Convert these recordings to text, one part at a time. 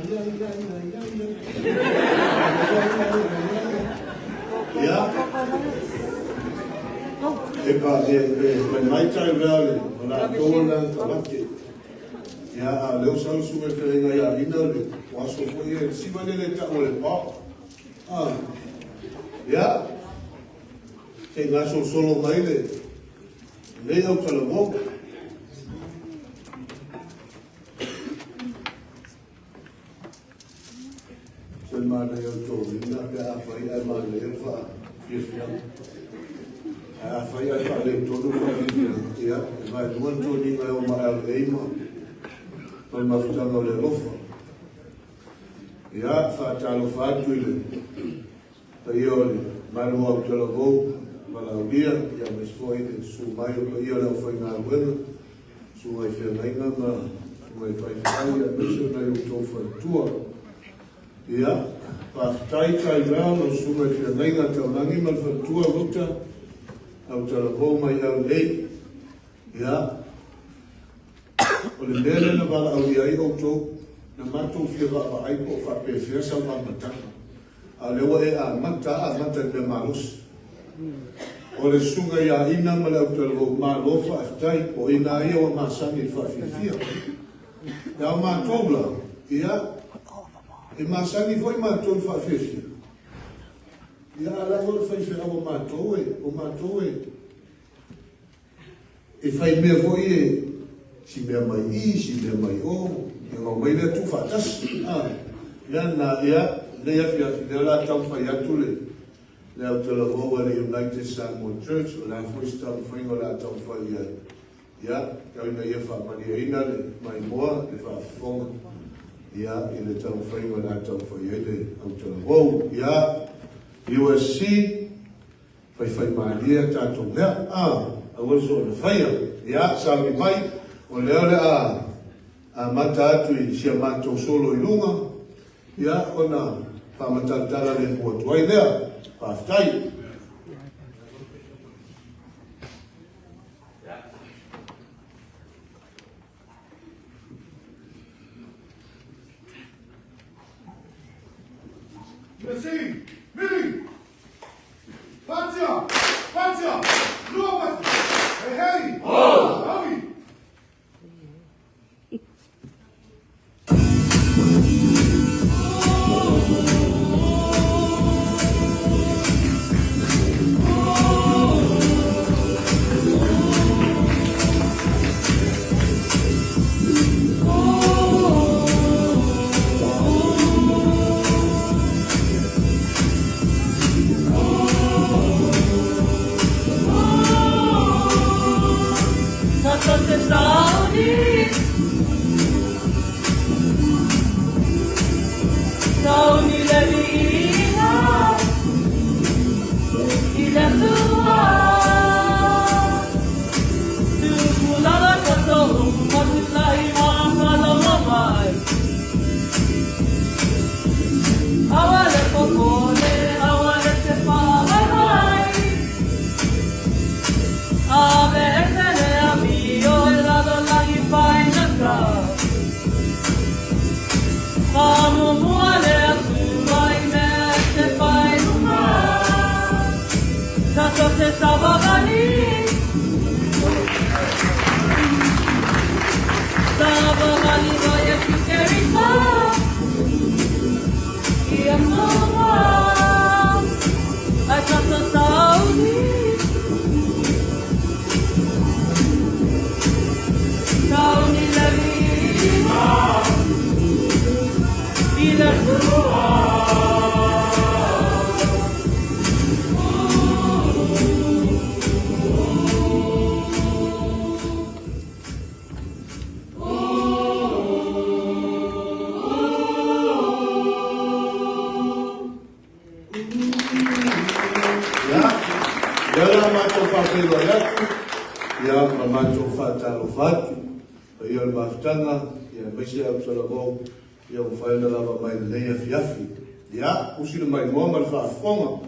Yeah. When my time rally, when I go on and collect it. Yeah, I love some super feeling I have in the was for you. See when they let all pop. Yeah. Say, that's so solo minded. They don't tell them walk. So, my little told me, not that I fight, I'm on the info. I fight, I fight, they told me, yeah, if I don't told you, I want my aim. Poi ma facciamo le ruffe. Ja, facciamo fatto io manual che lavoro, ma la via, ja mi sfoi su mai io la fai na web, su mai fermina, ma su mai fai fai, adesso na io to fattura. Ja, fa tai wel, su mai fermina, te langi mal fattura rutta, au te lavoro mai au lei. Ja. O le mele na wala au iai o tō, na mātou whia wa ai po whape whia sa wa mataka. A lewa a mata me maros. O le sunga ia ina ma le au te lau mālo whaafitai, o ina ia wa māsani whaafifia. Ia o mātou la, ia, e māsani foi mātou whaafifia. Ia ala o le whaifia o mātou e whai mea foi e, si mea mai si mea mai o, e ngau mai lea tu whatas. Ia na ia, lea lea la tau whai atu lea o te la hoa le United Samoan Church, o la first tau whaingo la tau whai ia. Ia, kau ina ia whaamani e ina le mai moa, le whaafonga. Ia, i le tau whaingo la tau whai e le au te la hoa. Ia, USC, whai maania tātou lea. A waso le whaia. Ia, sāmi mai, o leo le a mata atu I sia mātou solo I lunga, ia o na whamatatala le mua tuai lea, pāwhtai. Merci, Mili, Fatia, Lua, hey, Avi. Ja, hoe zie je mijn moeder maar van afvangen?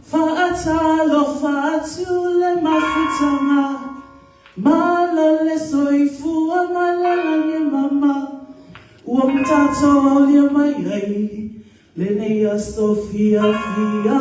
Fatalo fatule masuti tanga Malale soifua malala ni mama Ua mtato lia mai Lenea Sofia fia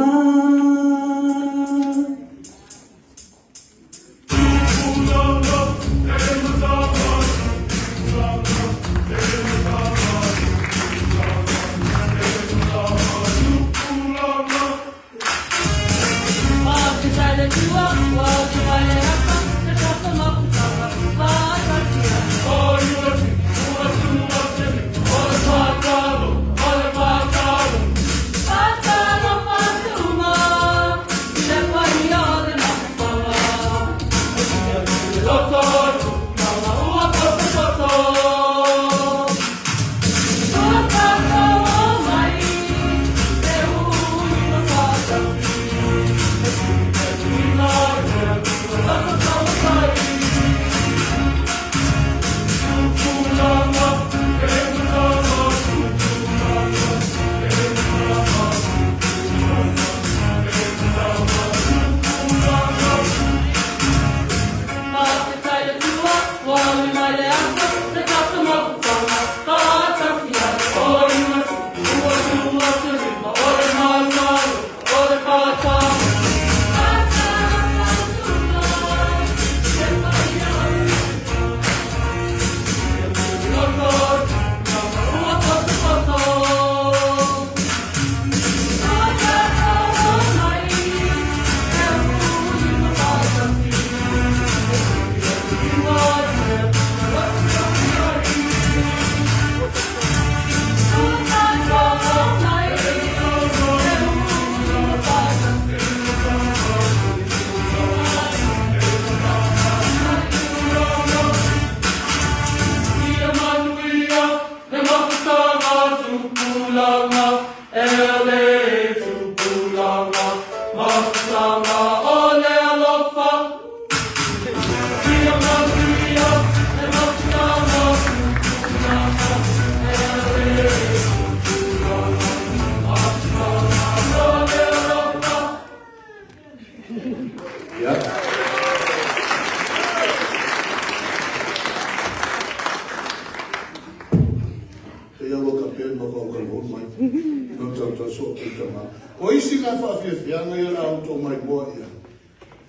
O isi ka whawhiawhianga ia la auto mai boa ia.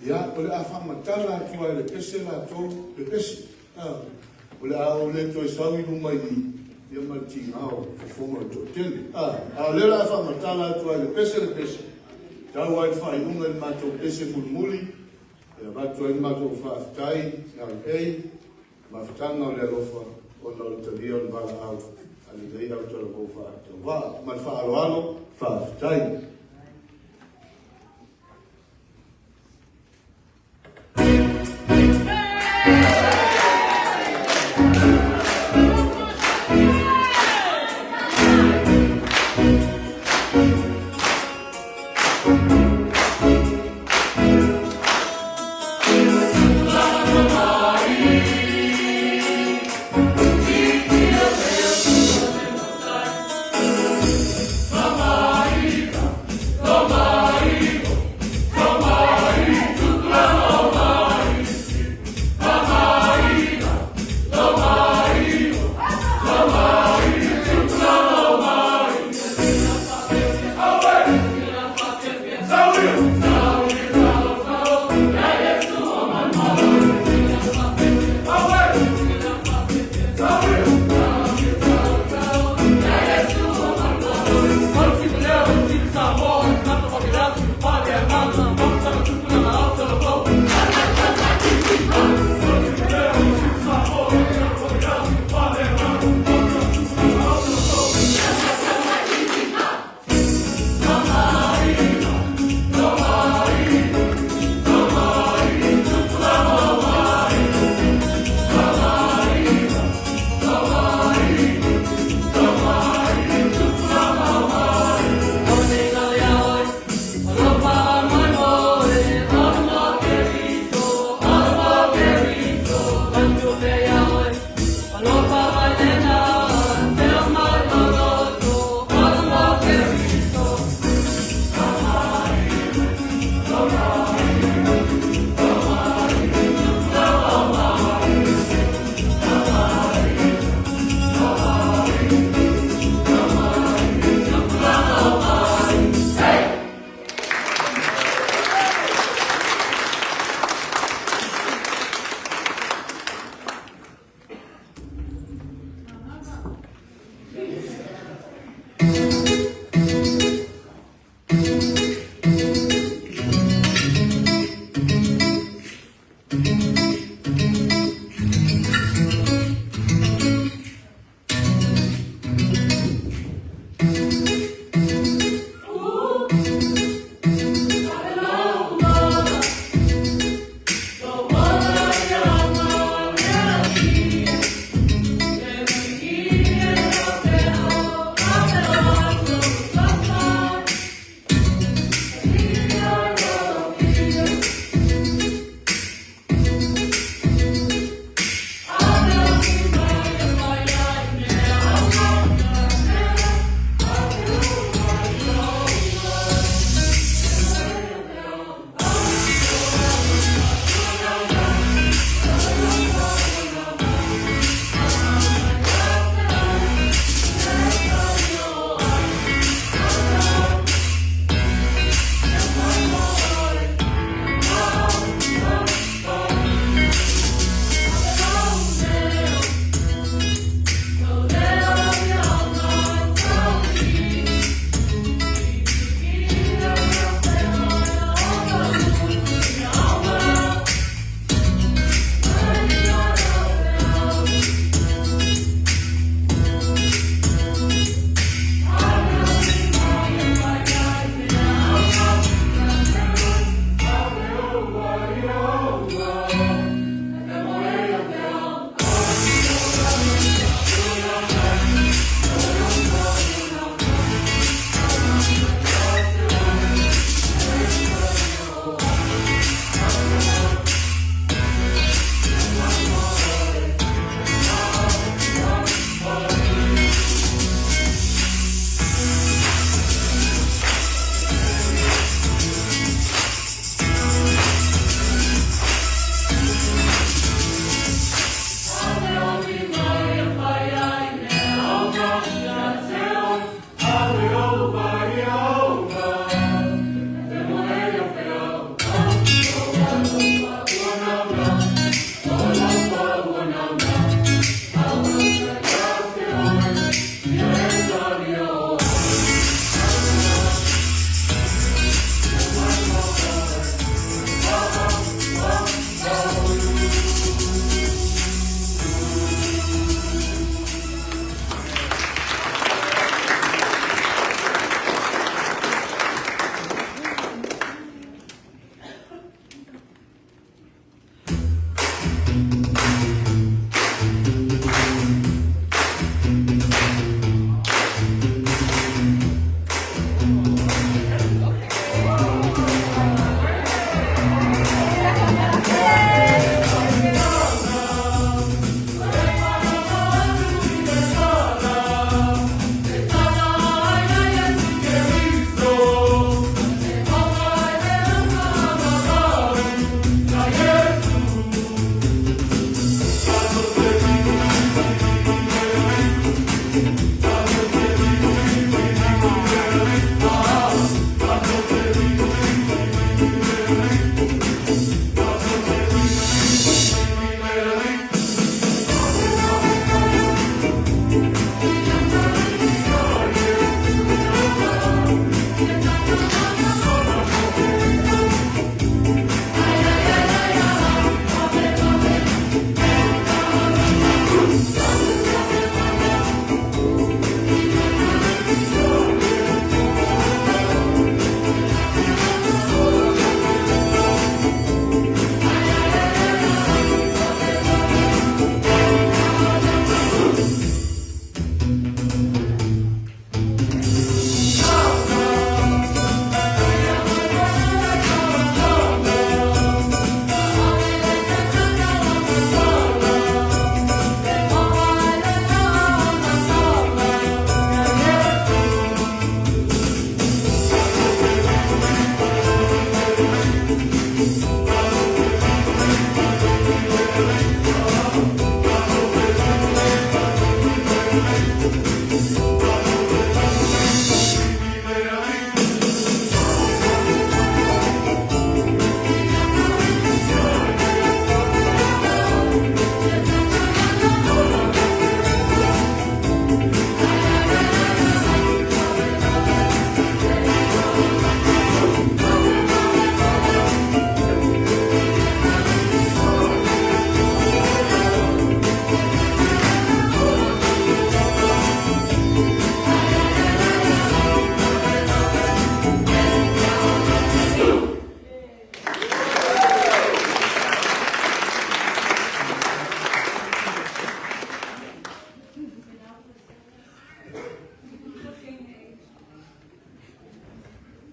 Ia, o le a whamatala atua e le pese la tolu, le pese. O le a o le toi sawi lumai ni, ia mati ngao, whonga to tele. A le la whamatala atua e le pese. Tau ai whainunga i mato pese mulmuli, e watu ai mato whaafitai, ngā hei, mawhitanga o le alofa, o na o tawia o le wala au. Ali nei au tala kou whaatau. Wā, mai whaaloalo, whaafitai.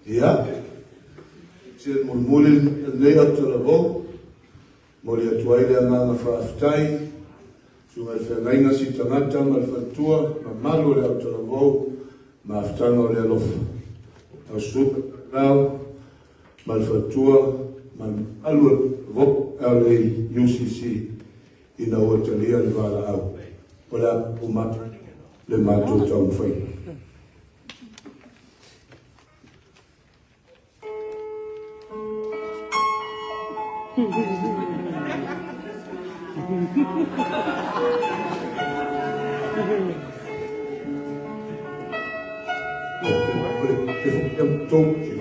Ia, se mulmulin nei atu la vo, moli atu aile anganga whaafitai, sunga i whengainga si tangata ma whatua, ma malu le atu la vo, ma aftanga o le alofa. Au suka nao, ma whatua, ma alua vo, au le UCC, ina o talia le wala au. Ola umata, le mato tau mwhai. Eu told you.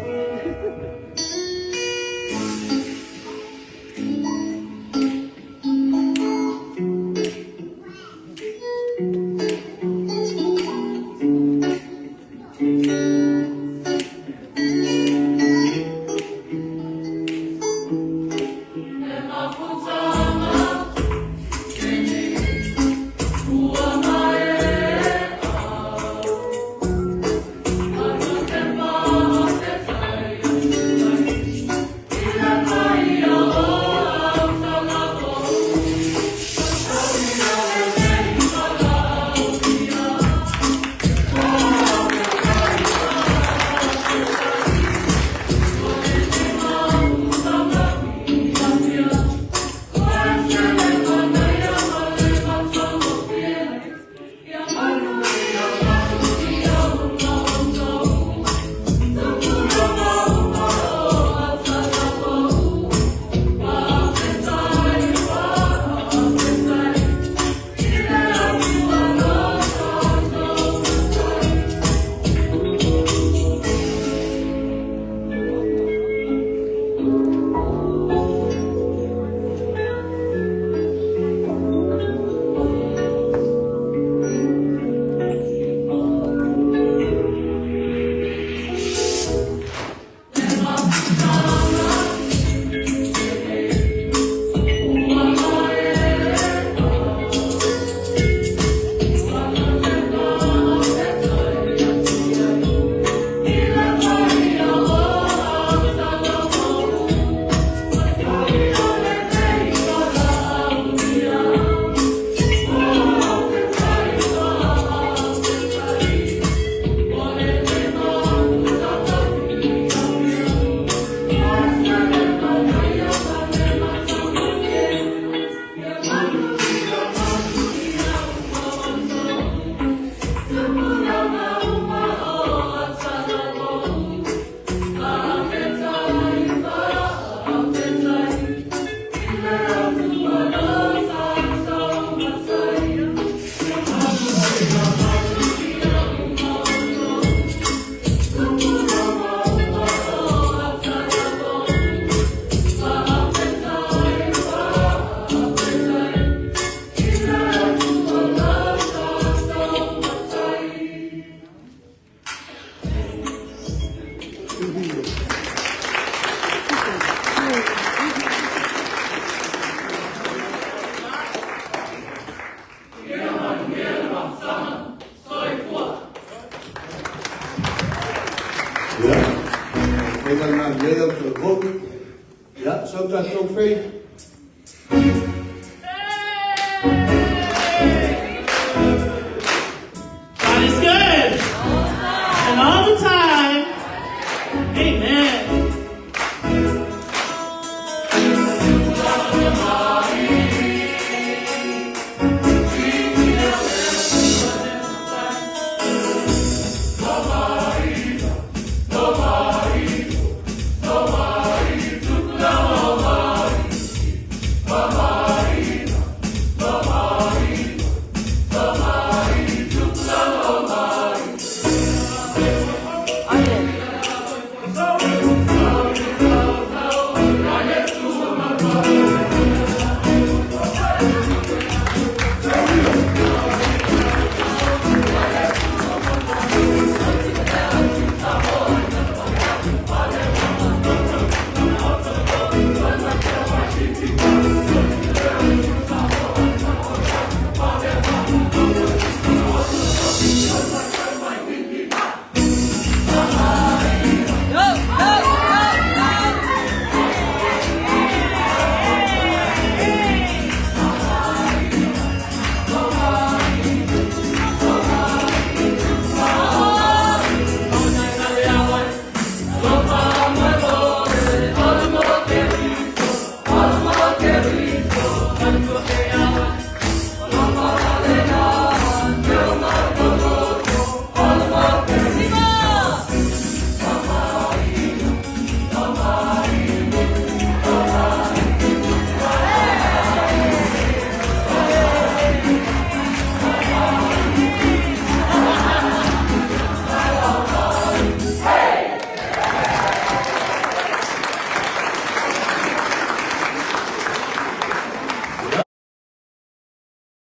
Ja, sau tātou whei.